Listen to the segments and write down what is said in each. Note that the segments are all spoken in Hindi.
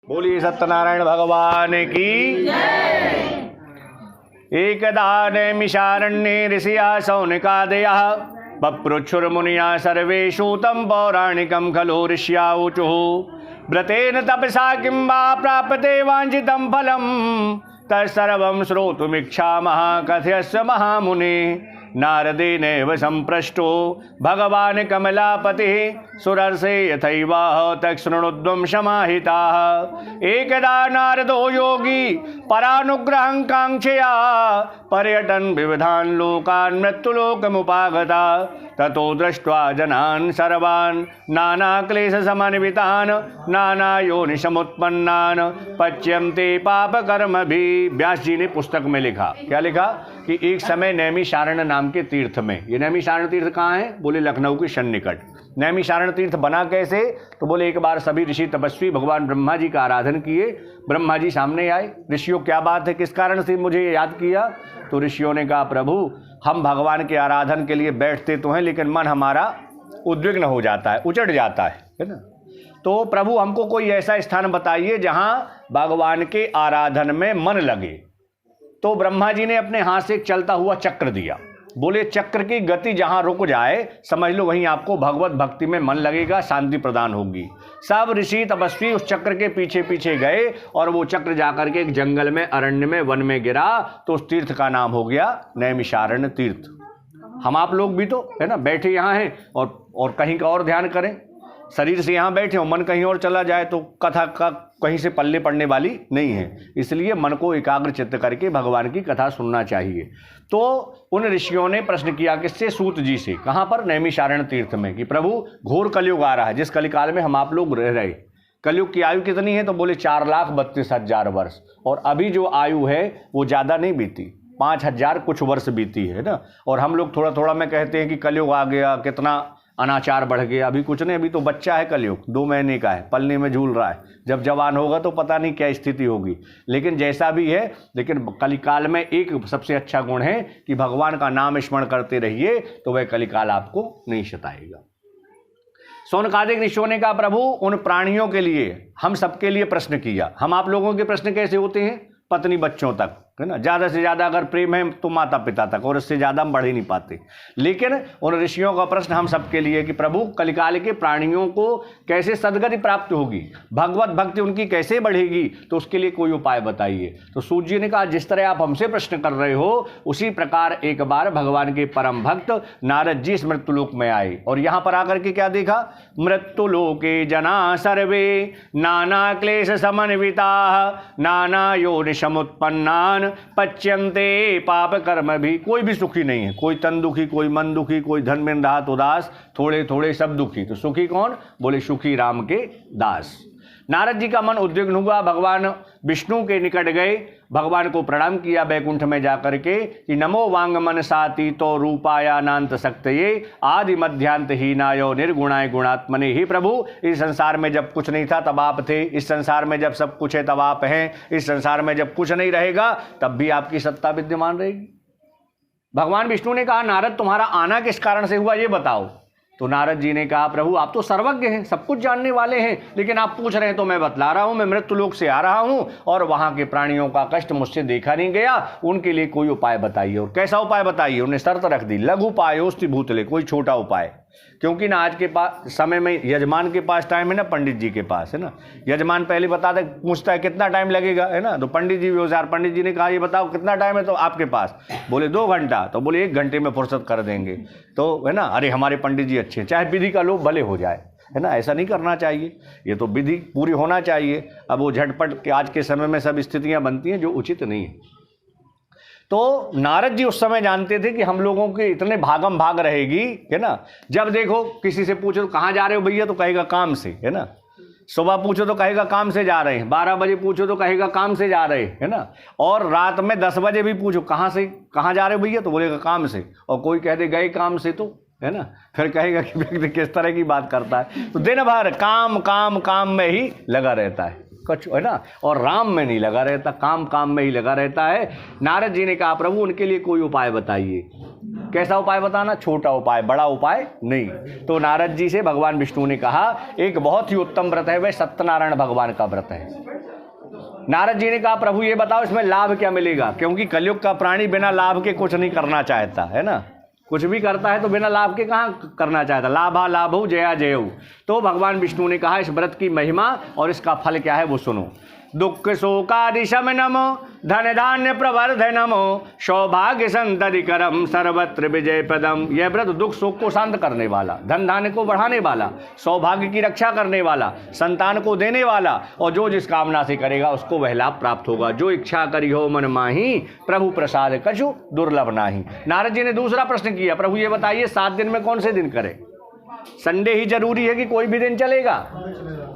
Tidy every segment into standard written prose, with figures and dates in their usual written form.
बोलिए सत्यनारायण भगवान की। एकदा नैमिषारण्ये ऋषिया शौनकादयः पप्रुच्छुर्मुनिया सर्वे श्रुतं पौराणिकं खलु ऋष्या ऊचुः व्रतेन तपसा किं वा प्राप्यते वाञ्छितं फलं तत्सर्वं श्रोतुमिच्छामः कथयस्व महामुने। नारदेनैव सम्प्रष्टो भगवान् कमलापतिः सुरर्षे यथैवाह तच्छृणुध्वं समाहिताः। एकदा नारदो योगी परानुग्रहं काङ्क्षया पर्यटन् विविधान् लोकान् मृत्युलोकमुपागता। ततो दृष्ट्वा जनान् सर्वान् नानाक्लेशसमन्वितान् नानायोनिसमुत्पन्नान् पच्यन्ते पापकर्मभिः। व्यास जी ने पुस्तक में लिखा, क्या लिखा कि एक समय नैमिषारण्य नाम के तीर्थ में, ये नैमिषारण्य तीर्थ कहाँ है? बोले लखनऊ के सन्निकट। नैमिषारण्य तीर्थ बना कैसे? तो बोले एक बार सभी ऋषि तपस्वी भगवान ब्रह्मा जी का आराधन किए। ब्रह्मा जी सामने आए, ऋषियों क्या बात है, किस कारण से मुझे याद किया? तो ऋषियों ने कहा प्रभु हम भगवान के आराधन के लिए बैठते तो हैं लेकिन मन हमारा उद्विग्न हो जाता है, उचट जाता है ना। तो प्रभु हमको कोई ऐसा स्थान बताइए जहां भगवान के आराधन में मन लगे। तो ब्रह्मा जी ने अपने हाथ से एक चलता हुआ चक्र दिया। बोले चक्र की गति जहां रुक जाए समझ लो वहीं आपको भगवत भक्ति में मन लगेगा, शांति प्रदान होगी। सब ऋषि तपस्वी उस चक्र के पीछे पीछे गए और वो चक्र जाकर के एक जंगल में, अरण्य में, वन में गिरा। तो उस तीर्थ का नाम हो गया नैमिषारण्य तीर्थ। हम आप लोग भी तो है ना बैठे यहाँ हैं और कहीं का और ध्यान करें, शरीर से यहाँ बैठे हो मन कहीं और चला जाए तो कथा का कहीं से पल्ले पड़ने वाली नहीं है। इसलिए मन को एकाग्र चित्त करके भगवान की कथा सुनना चाहिए। तो उन ऋषियों ने प्रश्न किया किससे? सूत जी से। कहाँ पर? नैमिषारण्य तीर्थ में। कि प्रभु घोर कलयुग आ रहा है जिस कलिकाल में हम आप लोग रह रहे। कलयुग की आयु कितनी है? तो बोले 4,32,000 वर्ष। और अभी जो आयु है वो ज़्यादा नहीं बीती, 5,000 कुछ वर्ष बीती है ना। और हम लोग थोड़ा थोड़ा में कहते हैं कि कलयुग आ गया, कितना अनाचार बढ़ गया। अभी कुछ नहीं, अभी तो बच्चा है कलयुग, 2 महीने का है, पलने में झूल रहा है। जब जवान होगा तो पता नहीं क्या स्थिति होगी। लेकिन जैसा भी है, लेकिन कलिकाल में एक सबसे अच्छा गुण है कि भगवान का नाम स्मरण करते रहिए तो वह कलिकाल आपको नहीं सताएगा। शौनकादिक ऋषियों ने कहा प्रभु उन प्राणियों के लिए, हम सबके लिए प्रश्न किया। हम आप लोगों के प्रश्न कैसे होते हैं? पत्नी बच्चों तक है ना, ज़्यादा से ज़्यादा अगर प्रेम है तो माता पिता तक, और इससे ज़्यादा हम बढ़ ही नहीं पाते। लेकिन उन ऋषियों का प्रश्न हम सबके लिए कि प्रभु कलिकाल के प्राणियों को कैसे सद्गति प्राप्त होगी, भगवत भक्ति उनकी कैसे बढ़ेगी, तो उसके लिए कोई उपाय बताइए। तो सूत जी ने कहा जिस तरह आप हमसे प्रश्न कर रहे हो उसी प्रकार एक बार भगवान के परम भक्त नारद जी इस मृत्युलोक में आए। और यहाँ पर आकर के क्या देखा? मृत्युलोके जना सर्वे नाना क्लेश समन्विता नाना योनिसमुत्पन्नान् पच्यन्ते पाप कर्म भी। कोई भी सुखी नहीं है, कोई तन दुखी, कोई मन दुखी, कोई धन में राहत उदास, थोड़े थोड़े सब दुखी। तो सुखी कौन? बोले सुखी राम के दास। नारद जी का मन उद्विग्न हुआ, भगवान विष्णु के निकट गए, भगवान को प्रणाम किया बैकुंठ में जाकर के कि नमो वांग मन साती तो रूपाया नान्त शक्तये आदि मध्यांत हीनायो निर्गुणाय गुणात्मने। ही प्रभु इस संसार में जब कुछ नहीं था तब आप थे, इस संसार में जब सब कुछ है तब आप हैं, इस संसार में जब कुछ नहीं रहेगा तब भी आपकी सत्ता विद्यमान रहेगी। भगवान विष्णु ने कहा नारद तुम्हारा आना किस कारण से हुआ ये बताओ। तो नारद जी ने कहा प्रभु आप तो सर्वज्ञ हैं, सब कुछ जानने वाले हैं, लेकिन आप पूछ रहे हैं तो मैं बतला रहा हूं। मैं मृत्युलोक से आ रहा हूं और वहां के प्राणियों का कष्ट मुझसे देखा नहीं गया, उनके लिए कोई उपाय बताइए। और कैसा उपाय बताइए? उन्हें शर्त रख दी, लघु उपायोस्ति भूतले, कोई छोटा उपाय। क्योंकि ना आज के पास समय में यजमान के पास टाइम है ना पंडित जी के पास है ना। यजमान पहले बता दे, पूछता है कितना टाइम लगेगा है ना, तो पंडित जी भी होशियार, पंडित जी ने कहा ये बताओ कितना टाइम है तो आपके पास। बोले 2 घंटा, तो बोले 1 घंटे में फुर्सत कर देंगे। तो है ना, अरे हमारे पंडित जी अच्छे, चाहे विधि का लोभ भले हो जाए है ना, ऐसा नहीं करना चाहिए, ये तो विधि पूरी होना चाहिए। अब वो झटपट के आज के समय में सब स्थितियाँ बनती हैं जो उचित नहीं है। तो नारद जी उस समय जानते थे कि हम लोगों के इतने भागम भाग रहेगी है ना। जब देखो किसी से पूछो कहाँ जा रहे हो भैया तो कहेगा काम से है ना, सुबह पूछो तो कहेगा काम से जा रहे हैं, 12 बजे पूछो तो कहेगा काम से जा रहे हैं है ना। और रात में 10 बजे भी पूछो कहाँ जा रहे हो भैया तो बोलेगा काम से। और कोई कह दे गए काम से तो है ना, फिर कहेगा कि व्यक्ति किस तरह की बात करता है। तो दिन भर काम काम काम में ही लगा रहता है कुछ है ना, और राम में नहीं लगा रहता, काम काम में ही लगा रहता है। नारद जी ने कहा प्रभु उनके लिए कोई उपाय बताइए। कैसा उपाय बताना? छोटा उपाय, बड़ा उपाय नहीं। तो नारद जी से भगवान विष्णु ने कहा एक बहुत ही उत्तम व्रत है, वह सत्यनारायण भगवान का व्रत है। नारद जी ने कहा प्रभु ये बताओ इसमें लाभ क्या मिलेगा, क्योंकि कलयुग का प्राणी बिना लाभ के कुछ नहीं करना चाहता है ना, कुछ भी करता है तो बिना लाभ के कहाँ करना चाहता। लाभा लाभो जया जयऊ। तो भगवान विष्णु ने कहा इस व्रत की महिमा और इसका फल क्या है वो सुनो। दुख शोकादि शमनमो धन धान्य प्रवर्धनमो सौभाग्य संतरिकरम सर्वत्र विजय पदम। यह व्रत दुख शोक को शांत करने वाला, धन धान्य को बढ़ाने वाला, सौभाग्य की रक्षा करने वाला, संतान को देने वाला, और जो जिस कामना से करेगा उसको वह लाभ प्राप्त होगा। जो इच्छा करी हो मन माही, प्रभु प्रसाद कछु दुर्लभ नाही। नारद जी ने दूसरा प्रश्न किया, प्रभु ये बताइए 7 दिन में कौन से दिन करें? संडे ही जरूरी है कि कोई भी दिन चलेगा?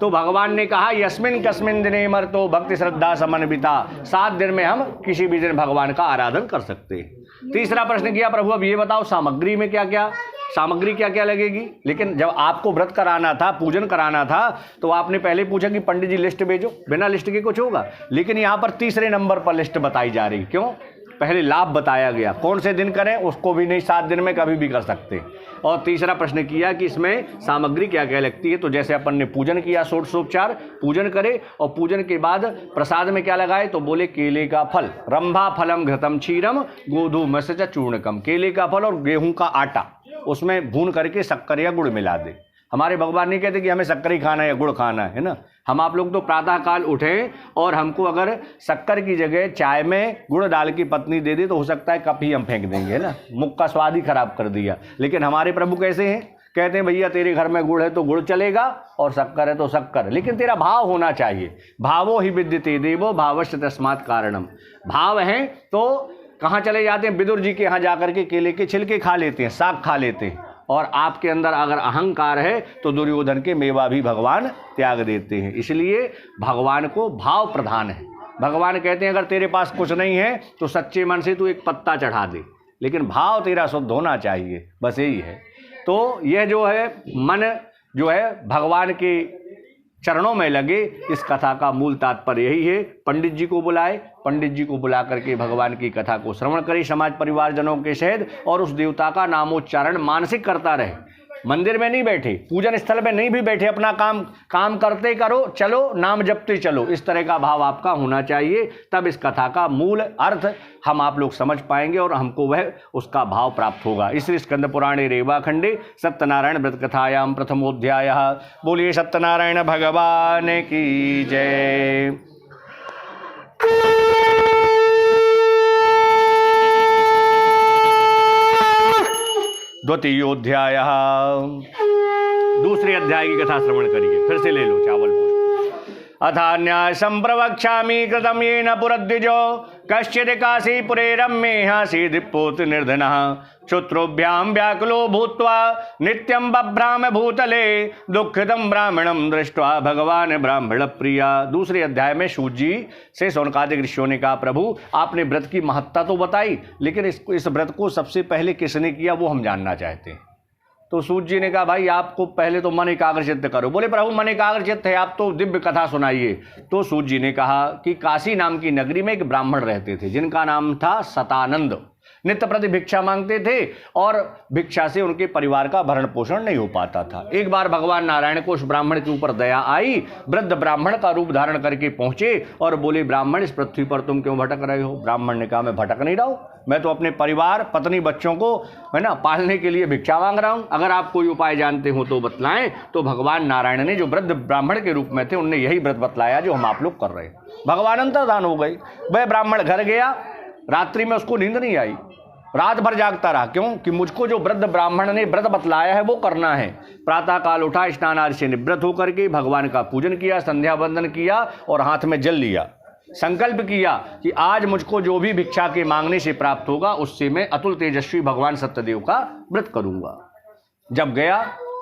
तो भगवान ने कहा यस्मिन कस्मिन दिने मर्तो भक्ति श्रद्धा समन्विता। 7 दिन में हम किसी भी दिन भगवान का आराधन कर सकते हैं। तीसरा प्रश्न किया, प्रभु अब ये बताओ सामग्री में क्या क्या, सामग्री क्या क्या लगेगी? लेकिन जब आपको व्रत कराना था, पूजन कराना था, तो आपने पहले पूछा कि पंडित जी लिस्ट भेजो, बिना लिस्ट के कुछ होगा? लेकिन यहाँ पर तीसरे नंबर पर लिस्ट बताई जा रही। क्यों? पहले लाभ बताया गया, कौन से दिन करें उसको भी नहीं, 7 दिन में कभी भी कर सकते। और तीसरा प्रश्न किया कि इसमें सामग्री क्या क्या लगती है। तो जैसे अपन ने पूजन किया, षोडशोपचार पूजन करे, और पूजन के बाद प्रसाद में क्या लगाए? तो बोले केले का फल, रंभा फलम घृतम क्षीरम गोधूमस्य च चूर्णकम। केले का फल और गेहूं का आटा उसमें भून करके शक्कर या गुड़ मिला दे। हमारे भगवान नहीं कहते कि हमें शक्कर ही खाना है या गुड़ खाना है ना। हम आप लोग तो प्रातः काल उठें और हमको अगर शक्कर की जगह चाय में गुड़ डाल की पत्नी दे दे तो हो सकता है कप ही हम फेंक देंगे, है ना, मुख का स्वाद ही खराब कर दिया। लेकिन हमारे प्रभु कैसे हैं? कहते हैं भैया तेरे घर में गुड़ है तो गुड़ चलेगा और शक्कर है तो शक्कर, लेकिन तेरा भाव होना चाहिए। भावो ही विद्यते देवो भावश्च तस्मात् कारणम। भाव है तो कहाँ चले जाते हैं? विदुर जी के यहाँ जाकर के केले के छिलके खा लेते हैं, साग खा लेते हैं। और आपके अंदर अगर अहंकार है तो दुर्योधन के मेवा भी भगवान त्याग देते हैं। इसलिए भगवान को भाव प्रधान है। भगवान कहते हैं अगर तेरे पास कुछ नहीं है तो सच्चे मन से तू एक पत्ता चढ़ा दे, लेकिन भाव तेरा शुद्ध होना चाहिए, बस यही है। तो यह जो है मन जो है भगवान के चरणों में लगे, इस कथा का मूल तात्पर्य यही है। पंडित जी को बुलाए, पंडित जी को बुला करके भगवान की कथा को श्रवण करे समाज परिवारजनों के सहित, और उस देवता का नामोच्चारण मानसिक करता रहे। मंदिर में नहीं बैठे, पूजन स्थल में नहीं भी बैठे, अपना काम करते करो, चलो नाम जपते चलो, इस तरह का भाव आपका होना चाहिए। तब इस कथा का मूल अर्थ हम आप लोग समझ पाएंगे और हमको वह उसका भाव प्राप्त होगा। इसलिए स्कंद पुराणे रेवाखंडे सत्यनारायण व्रत कथायाम प्रथमोध्याय। बोलिए सत्यनारायण भगवान की जय। द्वितीयोध्याय, दूसरे अध्याय की कथा श्रवण करिए। फिर से ले लो चावल पोस्ट। अथान्याय संप्रवक्ष्यामि कृतं येन पुरद्विजो कश्चित् काशीपुरे रम्येहासीदिपोत निर्धनः क्षुत्रोभ्यां व्याकुलो भूत्वा नित्यं बभ्राम भूतले दुःखितं ब्राह्मणं दृष्ट्वा भगवान ब्राह्मण प्रिया। दूसरे अध्याय में सूत जी से शौनकादिक ऋषियों ने कहा प्रभु आपने व्रत की महत्ता तो बताई, लेकिन इस व्रत को सबसे पहले किसने किया वो हम जानना चाहते हैं। तो सूत जी ने कहा भाई आपको पहले तो मन एकाग्रचित्त करो। बोले प्रभु मन एकाग्रचित्त है, आप तो दिव्य कथा सुनाइए। तो सूत जी ने कहा कि काशी नाम की नगरी में एक ब्राह्मण रहते थे जिनका नाम था सतानंद। नित्य प्रति भिक्षा मांगते थे और भिक्षा से उनके परिवार का भरण पोषण नहीं हो पाता था। एक बार भगवान नारायण को उस ब्राह्मण के ऊपर दया आई, वृद्ध ब्राह्मण का रूप धारण करके पहुंचे और बोले ब्राह्मण इस पृथ्वी पर तुम क्यों भटक रहे हो? ब्राह्मण ने कहा मैं भटक नहीं रहा हूं, मैं तो अपने परिवार पत्नी बच्चों को है ना पालने के लिए भिक्षा मांग रहा हूं। अगर आप कोई उपाय जानते हो तो बतलाएं। तो भगवान नारायण ने जो वृद्ध ब्राह्मण के रूप में थे उनने यही व्रत बतलाया जो हम आप लोग कर रहे हैं। भगवान अंतर्धान हो गए। वह ब्राह्मण घर गया, रात्रि में उसको नींद नहीं आई, रात भर जागता रहा। क्यों? कि मुझको जो वृद्ध ब्राह्मण ने व्रत बतलाया है वो करना है। प्रातः काल उठा, स्नान आदि से निवृत्त होकर के भगवान का पूजन किया, संध्या वंदन किया और हाथ में जल लिया। संकल्प किया कि आज मुझको जो भी भिक्षा के मांगने से प्राप्त होगा उससे मैं अतुल तेजस्वी भगवान सत्यदेव का व्रत करूंगा। जब गया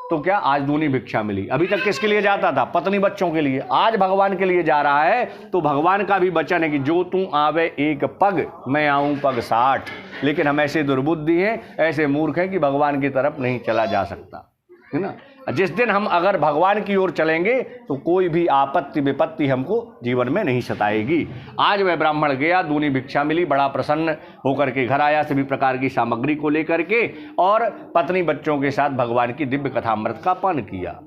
तो क्या आज दूनी भिक्षा मिली। अभी तक किसके लिए जाता था? पत्नी बच्चों के लिए। आज भगवान के लिए जा रहा है। तो भगवान का भी वचन है कि जो तू आवे एक पग मैं आऊं पग 60। लेकिन हम ऐसे दुर्बुद्धि हैं, ऐसे मूर्ख हैं कि भगवान की तरफ नहीं चला जा सकता, है ना। जिस दिन हम अगर भगवान की ओर चलेंगे तो कोई भी आपत्ति विपत्ति हमको जीवन में नहीं सताएगी। आज वह ब्राह्मण गया, दूनी भिक्षा मिली, बड़ा प्रसन्न होकर के घर आया सभी प्रकार की सामग्री को लेकर के, और पत्नी बच्चों के साथ भगवान की दिव्य कथामृत का पान किया।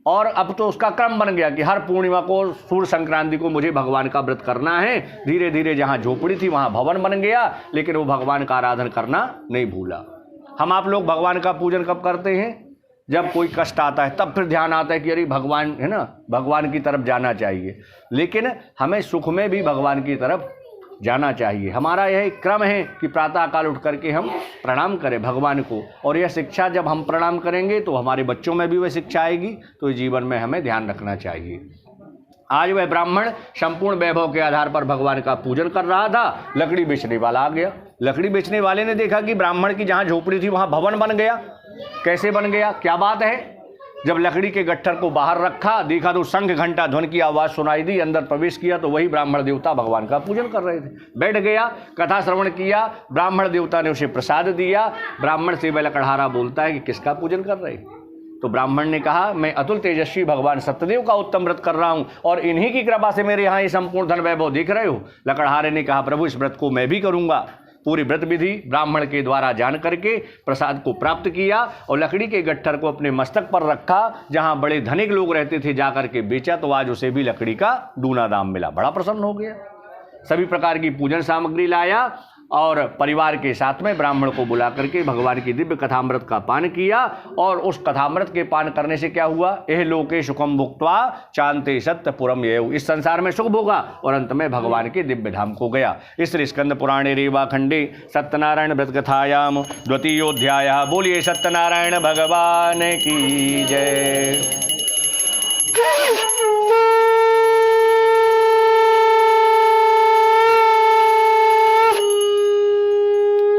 और अब तो उसका क्रम बन गया कि हर पूर्णिमा को, सूर्य संक्रांति को मुझे भगवान का व्रत करना है। धीरे धीरे जहाँ झोपड़ी थी वहाँ भवन बन गया, लेकिन वो भगवान का आराधन करना नहीं भूला। हम आप लोग भगवान का पूजन कब करते हैं? जब कोई कष्ट आता है तब फिर ध्यान आता है कि अरे भगवान है ना, भगवान की तरफ जाना चाहिए। लेकिन हमें सुख में भी भगवान की तरफ जाना चाहिए। हमारा यह क्रम है कि प्रातः काल उठ करके हम प्रणाम करें भगवान को, और यह शिक्षा जब हम प्रणाम करेंगे तो हमारे बच्चों में भी वह शिक्षा आएगी। तो जीवन में हमें ध्यान रखना चाहिए। आज वह ब्राह्मण संपूर्ण वैभव के आधार पर भगवान का पूजन कर रहा था। लकड़ी बेचने वाला आ गया। लकड़ी बेचने वाले ने देखा कि ब्राह्मण की जहाँ झोपड़ी थी वहाँ भवन बन गया। कैसे बन गया, क्या बात है? जब लकड़ी के गट्ठर को बाहर रखा, देखा तो शंख घंटा ध्वनि की आवाज़ सुनाई दी। अंदर प्रवेश किया तो वही ब्राह्मण देवता भगवान का पूजन कर रहे थे। बैठ गया, कथा श्रवण किया, ब्राह्मण देवता ने उसे प्रसाद दिया। ब्राह्मण से वह लकड़हारा बोलता है कि किसका पूजन कर रहे? तो ब्राह्मण ने कहा, मैं अतुल तेजस्वी भगवान सत्यदेव का उत्तम व्रत कर रहा हूँ, और इन्हीं की कृपा से मेरे यहाँ ये संपूर्ण धन वैभव देख रहे हो। लकड़हारे ने कहा, प्रभु इस व्रत को मैं भी करूँगा। पूरी व्रत विधि ब्राह्मण के द्वारा जान करके प्रसाद को प्राप्त किया, और लकड़ी के गट्ठर को अपने मस्तक पर रखा। जहाँ बड़े धनिक लोग रहते थे जा करके बेचा, तो आज उसे भी लकड़ी का दूना दाम मिला। बड़ा प्रसन्न हो गया। सभी प्रकार की पूजन सामग्री लाया, और परिवार के साथ में ब्राह्मण को बुला करके भगवान की दिव्य कथामृत का पान किया। और उस कथामृत के पान करने से क्या हुआ? एह लोके सुखम भुक्त्वा चांते सत्यपुरम येव। इस संसार में सुख भोगा और अंत में भगवान के दिव्य धाम को गया। इस स्कंद पुराणे रेवा खंडे सत्यनारायण व्रत कथायाम द्वितीयोध्याय। बोलिए सत्यनारायण भगवान की जय।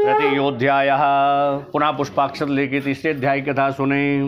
तृतीयोध्याय। पुनः पुष्पाक्षर लेके तीसरे अध्याय की कथा सुने।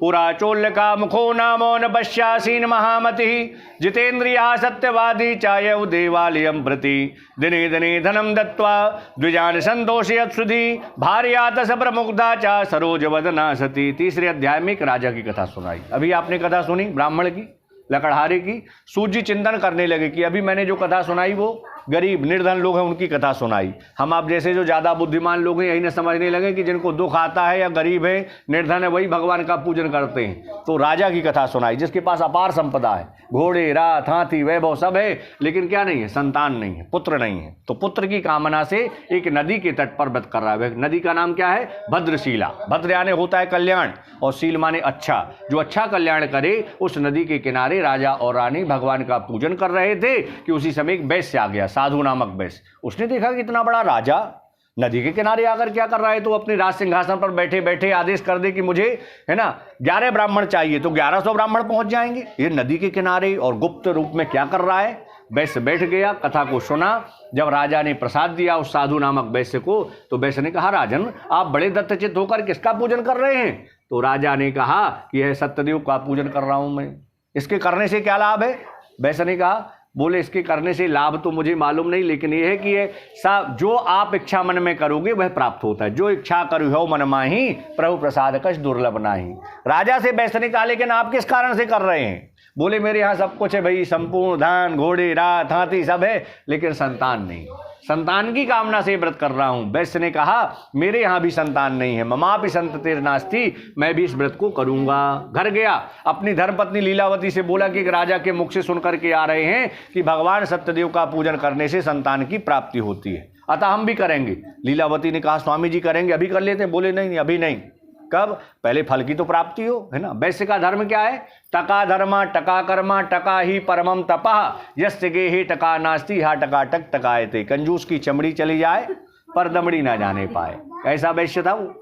पुरा चोल्य का मुखो नामो न पश्यासीन महामति जितेन्द्रिया सत्यवादी चायउ देवालयम प्रति दिने दिने धनम दत्वा द्विजान संतोषयत सुधी भार्यात सप्रमुग्धा चा सरोज वदना सती। तीसरे अध्याय में एक राजा की कथा सुनाई। अभी आपने कथा सुनी ब्राह्मण की, लकड़हारे की। सूजी चिंतन करने लगे कि अभी मैंने जो कथा सुनाई वो गरीब निर्धन लोग हैं उनकी कथा सुनाई। हम आप जैसे जो ज़्यादा बुद्धिमान लोग हैं यही न समझने लगे कि जिनको दुख आता है या गरीब है, निर्धन है, वही भगवान का पूजन करते हैं। तो राजा की कथा सुनाई जिसके पास अपार संपदा है, घोड़े, रात, हाथी, वैभव सब है, लेकिन क्या नहीं है? संतान नहीं है, पुत्र नहीं है। तो पुत्र की कामना से एक नदी के तट पर व्रत कर रहा है। नदी का नाम क्या है? भद्रशीला। भद्र यानी होता है कल्याण, और शील माने अच्छा। जो अच्छा कल्याण करे, उस नदी के किनारे राजा और रानी भगवान का पूजन कर रहे थे कि उसी समय एक वैश्य आ गया, साधु नामक वैश्य। उसने देखा कि इतना बड़ा राजा नदी के किनारे आकर क्या कर रहा है, तो अपने राज सिंहासन पर बैठे बैठे आदेश कर दे कि मुझे है ना 11 ब्राह्मण चाहिए। तो 1100 ब्राह्मण पहुंच जाएंगे। ये नदी के किनारे और गुप्त रूप में क्या कर रहा है? वैश्य बैठ गया, कथा को सुना। जब राजा ने प्रसाद दिया उस साधु नामक वैश्य को, तो वैश्य ने कहा, राजन आप बड़े दत्तचित्त होकर किसका पूजन कर रहे हैं? तो राजा ने कहा कि यह सत्यदेव का पूजन कर रहा हूं मैं। इसके करने से क्या लाभ है? वैश्य ने कहा, बोले इसके करने से लाभ तो मुझे मालूम नहीं, लेकिन यह है कि ये जो आप इच्छा मन में करोगे वह प्राप्त होता है। जो इच्छा करो हो मन माही, प्रभु प्रसाद कछ दुर्लभ नाही। राजा से वैश्य ने कहा, लेकिन आप किस कारण से कर रहे हैं? बोले मेरे यहाँ सब कुछ है भाई, संपूर्ण धन, घोड़े, रात, हाथी सब है, लेकिन संतान नहीं। संतान की कामना से व्रत कर रहा हूं। वैश्य ने कहा, मेरे यहाँ भी संतान नहीं है, ममापि संततिर् नास्ति, मैं भी इस व्रत को करूंगा। घर गया, अपनी धर्मपत्नी लीलावती से बोला कि एक राजा के मुख से सुन करके आ रहे हैं कि भगवान सत्यदेव का पूजन करने से संतान की प्राप्ति होती है, अतः हम भी करेंगे। लीलावती ने कहा, स्वामी जी करेंगे, अभी कर लेते हैं। बोले नहीं, अभी नहीं। कब? पहले फल की तो प्राप्ति हो, है ना। वैश्य का धर्म क्या है? टका धर्मा टका कर्मा टका ही परमम तपः यस्य गेहि टका नास्ति हा टका टक टकायते। कंजूस की चमड़ी चली जाए पर दमड़ी ना जाने पाए, ऐसा वैश्य था वो।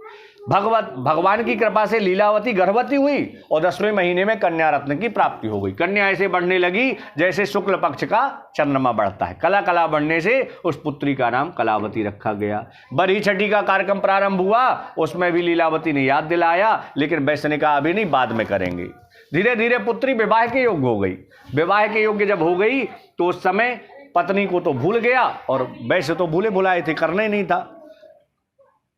भगवान की कृपा से लीलावती गर्भवती हुई और 10वें महीने में कन्या रत्न की प्राप्ति हो गई। कन्या ऐसे बढ़ने लगी जैसे शुक्ल पक्ष का चंद्रमा बढ़ता है। कला कला बढ़ने से उस पुत्री का नाम कलावती रखा गया। बरही छठी का कार्यक्रम प्रारंभ हुआ, उसमें भी लीलावती ने याद दिलाया, लेकिन वैश्य ने कहा अभी नहीं, बाद में करेंगे। धीरे धीरे पुत्री विवाह के योग्य हो गई। विवाह के योग्य जब हो गई तो उस समय पत्नी को तो भूल गया, और वैश्य तो भूले भुलाए थे, करना ही नहीं था।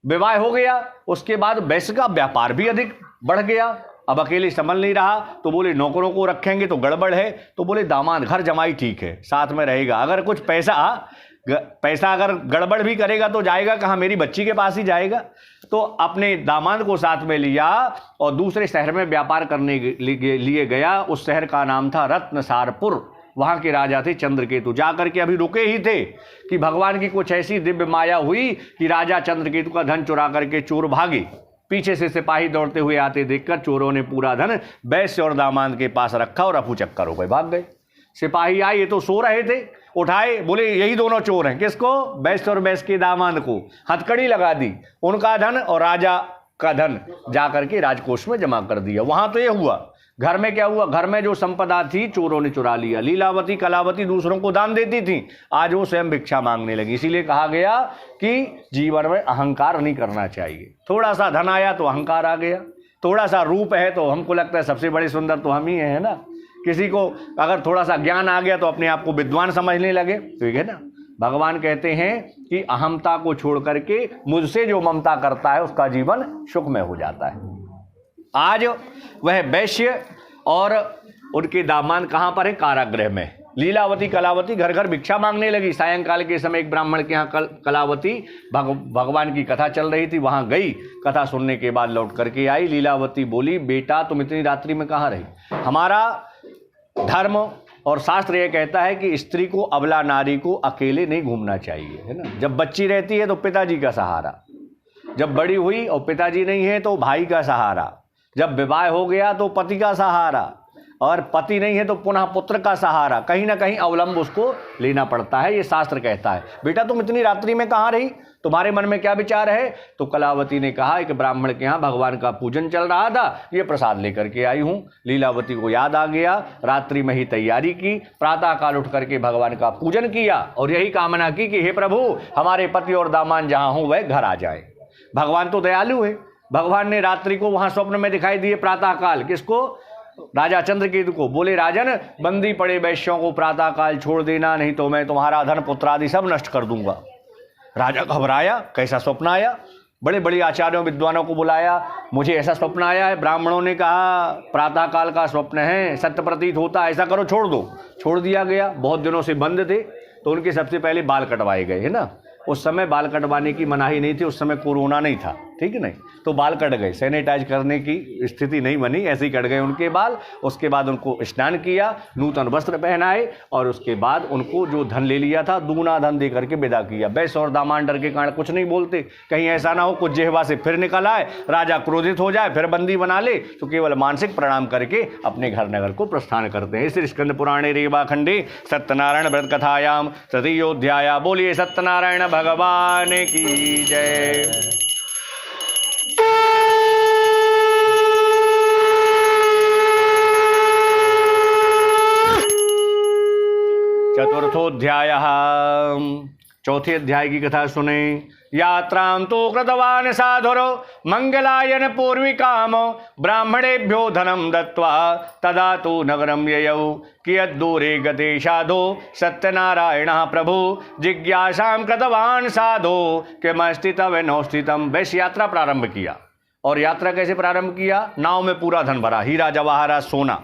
विवाह हो गया, उसके बाद वैश्य का व्यापार भी अधिक बढ़ गया। अब अकेले संभल नहीं रहा, तो बोले नौकरों को रखेंगे तो गड़बड़ है, तो बोले दामाद घर जमाई ठीक है, साथ में रहेगा, अगर कुछ पैसा अगर गड़बड़ भी करेगा तो जाएगा कहाँ, मेरी बच्ची के पास ही जाएगा। तो अपने दामाद को साथ में लिया और दूसरे शहर में व्यापार करने के लिए गया। उस शहर का नाम था रत्नसारपुर। वहाँ के राजा थे चंद्रकेतु। जाकर के अभी रुके ही थे कि भगवान की कुछ ऐसी दिव्य माया हुई कि राजा चंद्रकेतु का धन चुरा करके चोर भागे। पीछे से सिपाही दौड़ते हुए आते देखकर चोरों ने पूरा धन वैश्य और दामाद के पास रखा और अफू चक्कर हो गए, भाग गए। सिपाही आए, ये तो सो रहे थे, उठाए, बोले यही दोनों चोर हैं। किसको? वैश्य और वैश्य के दामाद को हथकड़ी लगा दी, उनका धन और राजा का धन जाकर के राजकोष में जमा कर दिया। वहां तो ये हुआ, घर में क्या हुआ? घर में जो संपदा थी चोरों ने चुरा लिया। लीलावती कलावती दूसरों को दान देती थी, आज वो स्वयं भिक्षा मांगने लगी। इसीलिए कहा गया कि जीवन में अहंकार नहीं करना चाहिए। थोड़ा सा धन आया तो अहंकार आ गया, थोड़ा सा रूप है तो हमको लगता है सबसे बड़े सुंदर तो हम ही है ना। किसी को अगर थोड़ा सा ज्ञान आ गया तो अपने आप को विद्वान समझने लगे, ठीक है ना। भगवान कहते हैं कि अहमता को छोड़ करके मुझसे जो ममता करता है उसका जीवन सुखमय हो जाता है। आज वह वैश्य और उनके दामाद कहाँ पर है? कारागृह में। लीलावती कलावती घर घर भिक्षा मांगने लगी। सायंकाल के समय एक ब्राह्मण के यहाँ कलावती भगवान की कथा चल रही थी, वहां गई। कथा सुनने के बाद लौट करके आई। लीलावती बोली, बेटा तुम इतनी रात्रि में कहाँ रही? हमारा धर्म और शास्त्र यह कहता है कि स्त्री को, अबला नारी को अकेले नहीं घूमना चाहिए, है ना। जब बच्ची रहती है तो पिताजी का सहारा, जब बड़ी हुई और पिताजी नहीं है तो भाई का सहारा, जब विवाह हो गया तो पति का सहारा, और पति नहीं है तो पुनः पुत्र का सहारा। कहीं ना कहीं अवलंब उसको लेना पड़ता है, ये शास्त्र कहता है। बेटा तुम इतनी रात्रि में कहाँ रही? तुम्हारे मन में क्या विचार है? तो कलावती ने कहा कि ब्राह्मण के यहाँ भगवान का पूजन चल रहा था, ये प्रसाद लेकर के आई हूँ। लीलावती को याद आ गया, रात्रि में ही तैयारी की, प्रातः काल उठ करके भगवान का पूजन किया और यही कामना की कि हे प्रभु हमारे पति और दामाद जहाँ हों वह घर आ जाए। भगवान तो दयालु है। भगवान ने रात्रि को वहां स्वप्न में दिखाई दिए प्रातः काल। किसको? राजा चंद्रकेतु को। बोले राजन, बंदी पड़े वैश्यों को प्रातः काल छोड़ देना, नहीं तो मैं तुम्हारा धन पुत्र आदि सब नष्ट कर दूंगा। राजा घबराया, कैसा स्वप्न आया? बड़े बड़े आचार्यों विद्वानों को बुलाया, मुझे ऐसा स्वप्न आया है। ब्राह्मणों ने कहा प्रातः काल का स्वप्न है, सत्य प्रतीत होता है, ऐसा करो छोड़ दो। छोड़ दिया गया। बहुत दिनों से बंद थे तो उनके सबसे पहले बाल कटवाए गए, है ना। उस समय बाल कटवाने की मनाही नहीं थी, उस समय कोरोना नहीं था, ठीक है नहीं, तो बाल कट गए। सैनिटाइज करने की स्थिति नहीं बनी, ऐसे ही कट गए उनके बाल। उसके बाद उनको स्नान किया, नूतन वस्त्र पहनाए और उसके बाद उनको जो धन ले लिया था दूना धन दे करके विदा किया। वैश्य और दामाद डर के कारण कुछ नहीं बोलते, कहीं ऐसा ना हो कुछ जेहवा से फिर निकल आए, राजा क्रोधित हो जाए, फिर बंदी बना ले, तो केवल मानसिक प्रणाम करके अपने घर नगर को प्रस्थान करते हैं। इस स्कंद पुराणे रेवा खंडे सत्यनारायण व्रत कथायाम तृतीयोध्याय। बोलिए सत्यनारायण भगवान की जय। चतुर्थोध्याय, चौथे अध्याय की कथा सुने। यात्रां तो कृतवान् साधुरो मंगलायन पूर्विकाम ब्राह्मणेभ्यो धनं दत्त्वा तदा तो नगरं ययौ कियद्दूरे गते साधो सत्यनारायणः प्रभु जिज्ञासां कृतवान् साधो किमस्ति तव नोस्थितं। वैश्य यात्रा प्रारंभ किया। और यात्रा कैसे प्रारंभ किया? नाव में पूरा धन भरा, हीरा जवाहरात सोना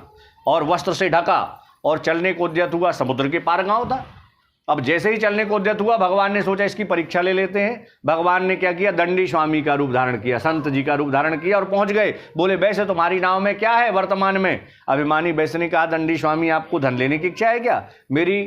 और वस्त्र से ढका, और चलने को उद्यत हुआ। समुद्र के पार गांव था। अब जैसे ही चलने को उद्यत हुआ, भगवान ने सोचा इसकी परीक्षा ले लेते हैं। भगवान ने क्या किया? दंडी स्वामी का रूप धारण किया, संत जी का रूप धारण किया और पहुंच गए। बोले वैसे तुम्हारी नाव में क्या है वर्तमान में? अभिमानी वैश्य ने कहा, दंडी स्वामी आपको धन लेने की इच्छा है क्या? मेरी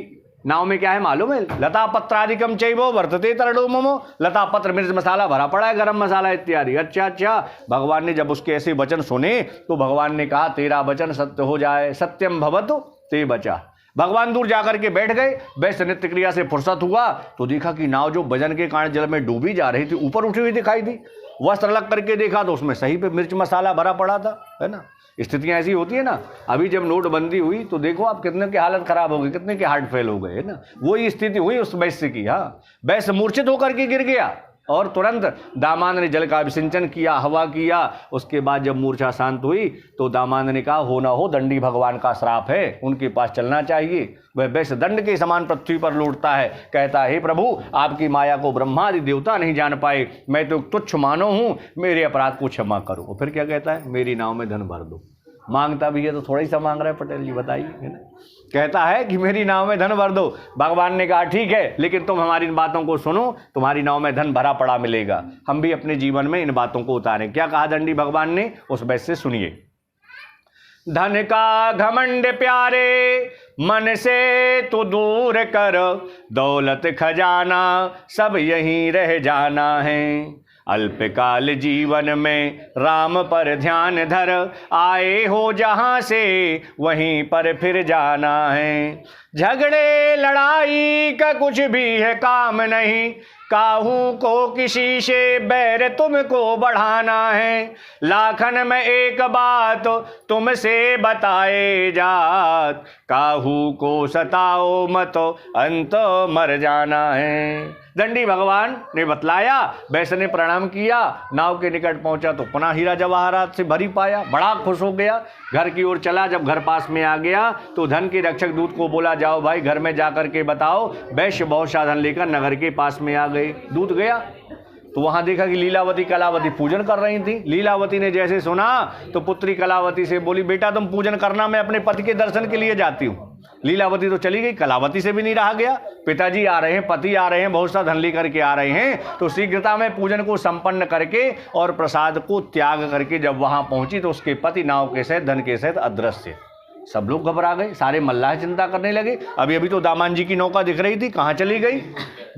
नाव में क्या है मालूम है? लता पत्रादिकम चैवो वर्तते तरड़ो ममो। लता पत्र मिर्च मसाला भरा पड़ा है, गरम मसाला इत्यादि। अच्छा। भगवान ने जब उसके ऐसे वचन सुने तो भगवान ने कहा तेरा वचन सत्य हो जाए, सत्यम भवतु ते बचा। भगवान दूर जाकर के बैठ गए। वैश्य नित्य क्रिया से फुर्सत हुआ तो देखा कि नाव जो वजन के कारण जल में डूबी जा रही थी ऊपर उठी हुई दिखाई दी। वस्त्र अलग करके देखा तो उसमें सही पे मिर्च मसाला भरा पड़ा था, है ना। स्थितियां ऐसी होती है ना। अभी जब नोटबंदी हुई तो देखो आप कितने की हालत खराब हो गई, कितने के हार्ट फेल हो गए, है ना। वही स्थिति हुई उस वैश्य की। हाँ, वैश्य मूर्छित होकर के गिर गया और तुरंत दामाद ने जल का अभिसिंचन किया, हवा किया। उसके बाद जब मूर्छा शांत हुई तो दामाद ने कहा हो ना हो दंडी भगवान का श्राप है, उनके पास चलना चाहिए। वह वैश्य दंड के समान पृथ्वी पर लौटता है, कहता है हे प्रभु आपकी माया को ब्रह्मादि देवता नहीं जान पाए, मैं तो तुच्छ मानव हूं, मेरे अपराध को क्षमा करो। और फिर क्या कहता है? मेरी नाव में धन भर दो। मांगता भी है तो थोड़ा ही सा मांग रहा है पटेल जी, बताइए, है ना। कहता है कि मेरी नाव में धन भर दो। भगवान ने कहा ठीक है, लेकिन तुम हमारी इन बातों को सुनो, तुम्हारी नाव में धन भरा पड़ा मिलेगा। हम भी अपने जीवन में इन बातों को उतारें। क्या कहा दंडी भगवान ने, उस वैसे से सुनिए। धन का घमंड प्यारे मन से तो दूर कर, दौलत खजाना सब यहीं रह जाना है। अल्पकाल जीवन में राम पर ध्यान धर, आए हो जहां से वहीं पर फिर जाना है। झगड़े लड़ाई का कुछ भी है काम नहीं, काहू को किसी से बैर तुमको बढ़ाना है। लाखन में एक बात तुमसे बताए जात, काहू को सताओ मत अंत मर जाना है। दंडी भगवान ने बतलाया, वैश्य ने प्रणाम किया, नाव के निकट पहुंचा तो पुनः हीरा जवाहरात से भरी पाया। बड़ा खुश हो गया, घर की ओर चला। जब घर पास में आ गया तो धन के रक्षक दूत को बोला, जाओ भाई घर में जाकर के बताओ वैश्य बहुत साधन लेकर नगर के पास में आ गए। दूत गया तो वहां देखा कि लीलावती कलावती पूजन कर रही थी। लीलावती ने जैसे सुना तो पुत्री कलावती से बोली, बेटा तुम पूजन करना, मैं अपने पति के दर्शन के लिए जाती हूँ। लीलावती तो चली गई, कलावती से भी नहीं रहा गया। पिताजी आ रहे हैं, पति आ रहे हैं, बहुत सा धन लेकर के आ रहे हैं, तो शीघ्रता में पूजन को संपन्न करके और प्रसाद को त्याग करके जब वहां पहुंची तो उसके पति नाव के सहित धन के सहित अदृश्य। सब लोग घबरा गए, सारे मल्लाह चिंता करने लगे। अभी अभी तो दामान जी की नौका दिख रही थी, कहाँ चली गई।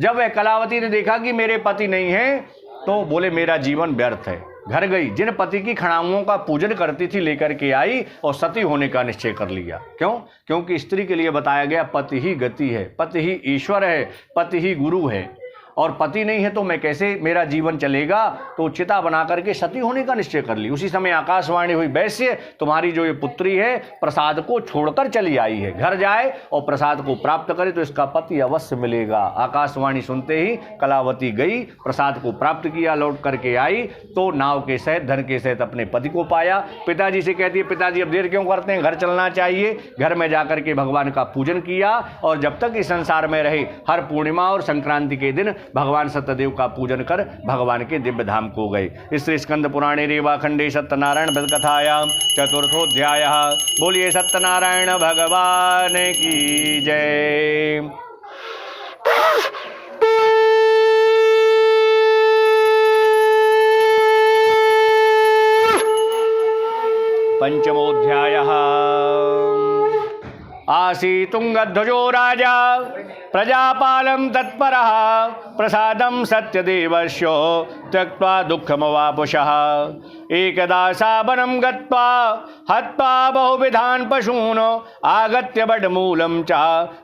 जब वह कलावती ने देखा कि मेरे पति नहीं है तो बोले मेरा जीवन व्यर्थ है। घर गई, जिन पति की खड़ाओं का पूजन करती थी लेकर के आई और सती होने का निश्चय कर लिया। क्यों? क्योंकि स्त्री के लिए बताया गया पति ही गति है, पति ही ईश्वर है, पति ही गुरु है, और पति नहीं है तो मैं कैसे, मेरा जीवन चलेगा। तो चिता बना करके सती होने का निश्चय कर ली। उसी समय आकाशवाणी हुई, वैश्य तुम्हारी जो ये पुत्री है प्रसाद को छोड़कर चली आई है, घर जाए और प्रसाद को प्राप्त करे तो इसका पति अवश्य मिलेगा। आकाशवाणी सुनते ही कलावती गई, प्रसाद को प्राप्त किया, लौट करके आई तो नाव के सहित धन के सहित अपने पति को पाया। पिताजी से कहती है, पिताजी अब देर क्यों करते हैं, घर चलना चाहिए। घर में जाकर के भगवान का पूजन किया और जब तक इस संसार में रहे हर पूर्णिमा और संक्रांति के दिन भगवान सत्यदेव का पूजन कर भगवान के दिव्य धाम को गए। इस स्कंद पुराणे रेवाखंडे सत्यनारायण व्रत कथायां चतुर्थोध्याय। बोलिए सत्यनारायण भगवान की जय। पंचमोध्यायः। आसीतुंगध्वजो राजा प्रजापालं तत्परः, प्रसादं सत्यदेवस्य त्यक्त्वा दुःखमवापुषः। एकदा सावनं गत्वा हत्वा बहुविधान् पशून्, आगत्य बडमूलं च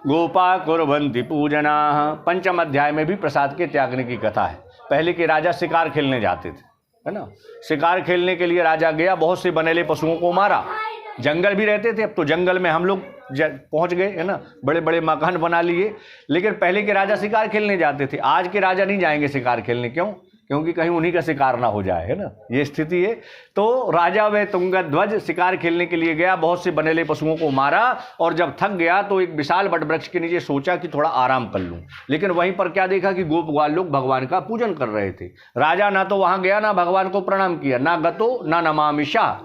गोपा कुर्वन्ति पूजनाः। पंचम अध्याय में भी प्रसाद के त्यागने की कथा है। पहले के राजा शिकार खेलने जाते थे, है ना। शिकार खेलने के लिए राजा गया, बहुत से बनेले पशुओं को मारा। जंगल भी रहते थे, अब तो जंगल में हम लोग पहुंच गए, है ना, बड़े बड़े मकान बना लिए। लेकिन पहले के राजा शिकार खेलने जाते थे, आज के राजा नहीं जाएंगे शिकार खेलने। क्यों? क्योंकि कहीं उन्हीं का शिकार ना हो जाए, है ना, ये स्थिति है। तो राजा वे तुंगध्वज शिकार खेलने के लिए गया, बहुत से बनेले पशुओं को मारा और जब थक गया तो एक विशाल वटवृक्ष के नीचे सोचा कि थोड़ा आराम कर लूं। लेकिन वहीं पर क्या देखा कि गोप ग्वाल लोग भगवान का पूजन कर रहे थे। राजा ना तो वहां गया, ना भगवान को प्रणाम किया, ना गतो ना नमामिषा।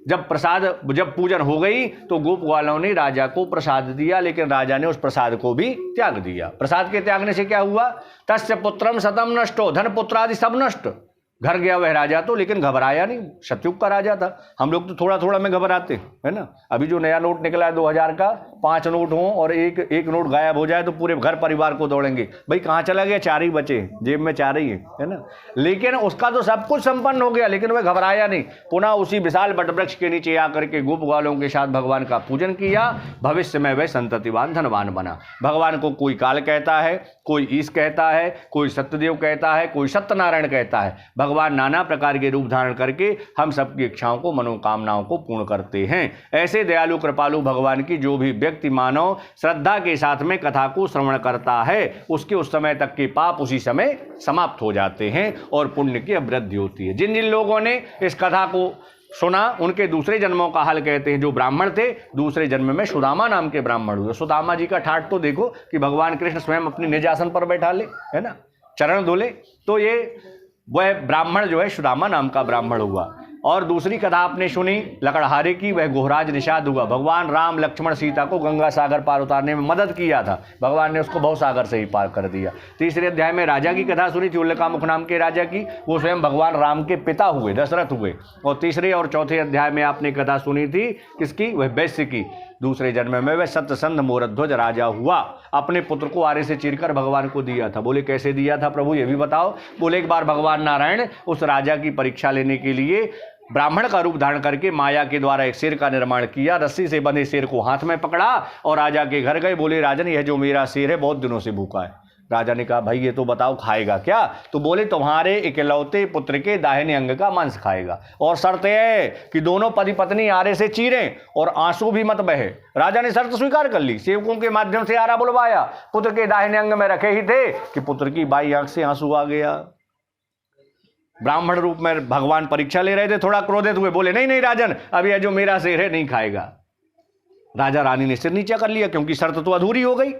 जब पूजन हो गई तो गोप ग्वालों ने राजा को प्रसाद दिया, लेकिन राजा ने उस प्रसाद को भी त्याग दिया। प्रसाद के त्यागने से क्या हुआ? तस्य पुत्रम शतम नष्टो, धन पुत्र आदि सब नष्ट। घर गया वह राजा तो, लेकिन घबराया नहीं। सतयुग का राजा था। हम लोग तो थोड़ा थोड़ा में घबराते, है ना। अभी जो नया नोट निकला है 2000 का, 5 नोट हों और एक नोट गायब हो जाए तो पूरे घर परिवार को दौड़ेंगे, भाई कहाँ चला गया, 4 ही बचे, जेब में 4 ही है ना। लेकिन उसका तो सब कुछ संपन्न हो गया, लेकिन वह घबराया नहीं। पुनः उसी विशाल वटवृक्ष के नीचे आकर के गोप ग्वालों के साथ भगवान का पूजन किया। भविष्य में वह संततिवान धनवान बना। भगवान को कोई काल कहता है, कोई ईश कहता है, कोई सत्यदेव कहता है, कोई सत्यनारायण कहता है। भगवान नाना प्रकार के रूप धारण करके हम सबकी इच्छाओं को, मनोकामनाओं को पूर्ण करते हैं। ऐसे दयालु कृपालु भगवान की जो भी व्यक्ति मानव श्रद्धा के साथ में कथा को श्रवण करता है, उसके उस समय तक के पाप उसी समय समाप्त हो जाते हैं और पुण्य की अभिवृद्धि होती है। जिन जिन लोगों ने इस कथा को सुना उनके दूसरे जन्मों का हाल कहते हैं। जो ब्राह्मण थे दूसरे जन्म में सुदामा नाम के ब्राह्मण हुए। सुदामा जी का ठाट तो देखो कि भगवान कृष्ण स्वयं अपने निज आसन पर बैठा ले, है ना, चरण धोले। तो ये वह ब्राह्मण जो है सुदामा नाम का ब्राह्मण हुआ। और दूसरी कथा आपने सुनी लकड़हारे की, वह गोहराज निषाद हुआ। भगवान राम लक्ष्मण सीता को गंगा सागर पार उतारने में मदद किया था, भगवान ने उसको भवसागर से ही पार कर दिया। तीसरे अध्याय में राजा की कथा सुनी थी, उल्लकामुख नाम के राजा की, वो स्वयं भगवान राम के पिता हुए, दशरथ हुए। और तीसरे और चौथे अध्याय में आपने कथा सुनी थी किसकी, वह वैश्य की। दूसरे जन्म में वह सत्यसंध मोरध्वज राजा हुआ, अपने पुत्र को आरे से चीरकर भगवान को दिया था। बोले कैसे दिया था प्रभु, ये भी बताओ। बोले एक बार भगवान नारायण उस राजा की परीक्षा लेने के लिए ब्राह्मण का रूप धारण करके माया के द्वारा एक शेर का निर्माण किया, रस्सी से बंधे शेर को हाथ में पकड़ा और राजा के घर गए। बोले राजन, यह जो मेरा शेर है बहुत दिनों से भूखा है। राजा ने कहा भाई ये तो बताओ खाएगा क्या। तो बोले तुम्हारे इकलौते पुत्र के दाहिने अंग का मांस खाएगा, और शर्त है कि दोनों पति पत्नी आरे से चीरें और आंसू भी मत बहे। राजा ने शर्त स्वीकार कर ली, सेवकों के माध्यम से आरा बुलवाया, पुत्र के दाहिने अंग में रखे ही थे कि पुत्र की बाई आंख से आंसू आ गया। ब्राह्मण रूप में भगवान परीक्षा ले रहे थे, थोड़ा क्रोधित हुए, बोले नहीं नहीं राजन, अब यह जो मेरा शेर है नहीं खाएगा। राजा रानी ने सिर नीचा कर लिया क्योंकि शर्त तो अधूरी हो गई।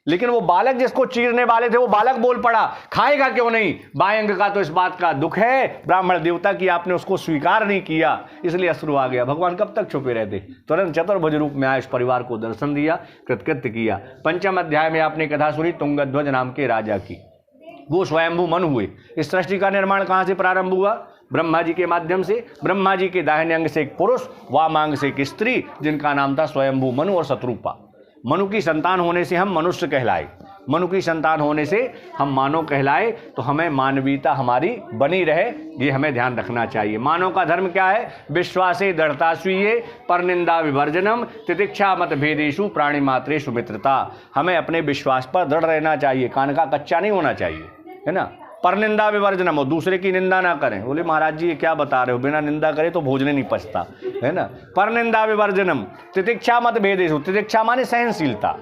लेकिन वो बालक जिसको चीरने वाले थे वो बालक बोल पड़ा, खाएगा क्यों नहीं, बाएं अंग का तो इस बात का दुख है ब्राह्मण देवता की, आपने उसको स्वीकार नहीं किया, इसलिए अश्रु आ गया। भगवान कब तक छुपे रहते, तुरंत चतुर्भुज रूप में आए, इस परिवार को दर्शन दिया, कृतकृत्य किया। पंचम अध्याय में आपने कथा सुनी तुंगध्वज नाम के राजा की, वो स्वयंभू मनु हुए। इस सृष्टि का निर्माण कहाँ से प्रारंभ हुआ, ब्रह्मा जी के माध्यम से। ब्रह्मा जी के दाहिने अंग से एक पुरुष, वामांग से एक स्त्री, जिनका नाम था स्वयंभू मनु और शत्रुपा। मनु की संतान होने से हम मनुष्य कहलाए, मनु की संतान होने से हम मानव कहलाए, तो हमें मानवीयता हमारी बनी रहे, ये हमें ध्यान रखना चाहिए। मानव का धर्म क्या है, विश्वासे दृढ़ता स्वीये परनिंदा विवर्जनम तितिक्षा मत भेदेशु प्राणी मात्रेषु मित्रता। हमें अपने विश्वास पर दृढ़ रहना चाहिए, कान का कच्चा नहीं होना चाहिए, है ना। परनिंदा विवर्जनम, हो दूसरे की निंदा ना करें। बोले महाराज जी ये क्या बता रहे हो, बिना निंदा करे तो भोजन नहीं पचता, है ना। परनिंदा विवर्जनम तितिक्षा मत भेदेशु, तितिक्षा माने सहनशीलता।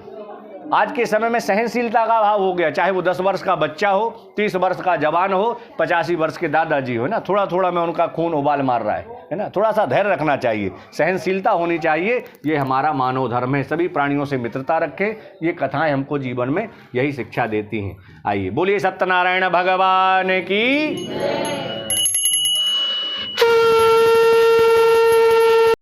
आज के समय में सहनशीलता का अभाव हो गया, चाहे वो 10 वर्ष का बच्चा हो, 30 वर्ष का जवान हो, 85 वर्ष के दादाजी हो, ना, थोड़ा थोड़ा में उनका खून उबाल मार रहा है ना। थोड़ा सा धैर्य रखना चाहिए, सहनशीलता होनी चाहिए, ये हमारा मानव धर्म है। सभी प्राणियों से मित्रता रखें, ये कथाएं हमको जीवन में यही शिक्षा देती हैं। आइए बोलिए सत्यनारायण भगवान की।